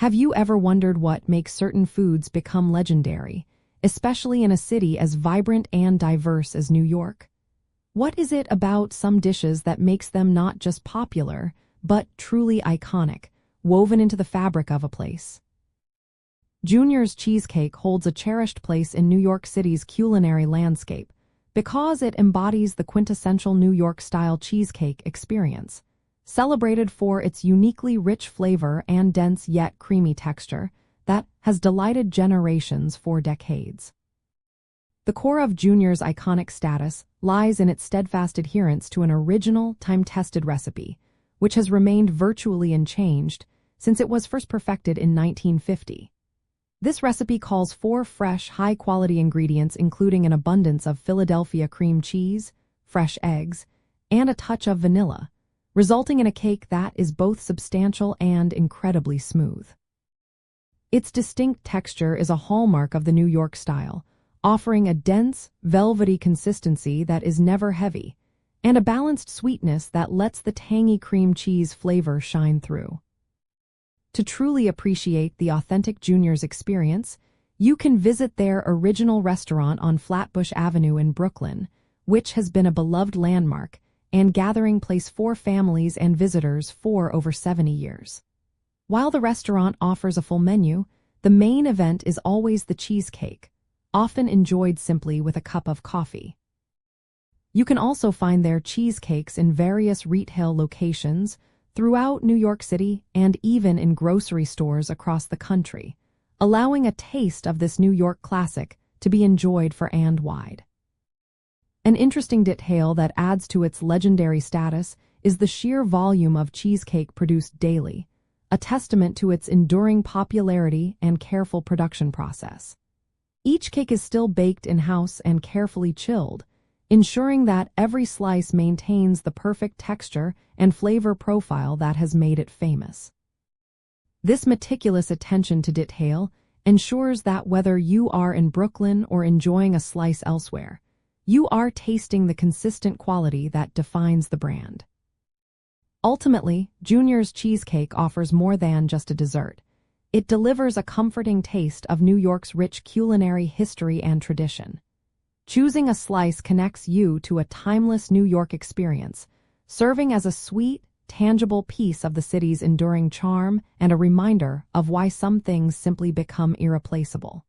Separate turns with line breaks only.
Have you ever wondered what makes certain foods become legendary, especially in a city as vibrant and diverse as New York? What is it about some dishes that makes them not just popular, but truly iconic, woven into the fabric of a place? Junior's Cheesecake holds a cherished place in New York City's culinary landscape because it embodies the quintessential New York-style cheesecake experience. Celebrated for its uniquely rich flavor and dense yet creamy texture that has delighted generations for decades. The core of Junior's iconic status lies in its steadfast adherence to an original, time-tested recipe, which has remained virtually unchanged since it was first perfected in 1950. This recipe calls for fresh, high-quality ingredients including an abundance of Philadelphia cream cheese, fresh eggs, and a touch of vanilla, resulting in a cake that is both substantial and incredibly smooth. Its distinct texture is a hallmark of the New York style, offering a dense, velvety consistency that is never heavy, and a balanced sweetness that lets the tangy cream cheese flavor shine through. To truly appreciate the authentic Junior's experience, you can visit their original restaurant on Flatbush Avenue in Brooklyn, which has been a beloved landmark and gathering place for families and visitors for over 70 years. While the restaurant offers a full menu, the main event is always the cheesecake, often enjoyed simply with a cup of coffee. You can also find their cheesecakes in various retail locations throughout New York City and even in grocery stores across the country, allowing a taste of this New York classic to be enjoyed far and wide. An interesting detail that adds to its legendary status is the sheer volume of cheesecake produced daily, a testament to its enduring popularity and careful production process. Each cake is still baked in-house and carefully chilled, ensuring that every slice maintains the perfect texture and flavor profile that has made it famous. This meticulous attention to detail ensures that whether you are in Brooklyn or enjoying a slice elsewhere, you are tasting the consistent quality that defines the brand. Ultimately, Junior's Cheesecake offers more than just a dessert. It delivers a comforting taste of New York's rich culinary history and tradition. Choosing a slice connects you to a timeless New York experience, serving as a sweet, tangible piece of the city's enduring charm and a reminder of why some things simply become irreplaceable.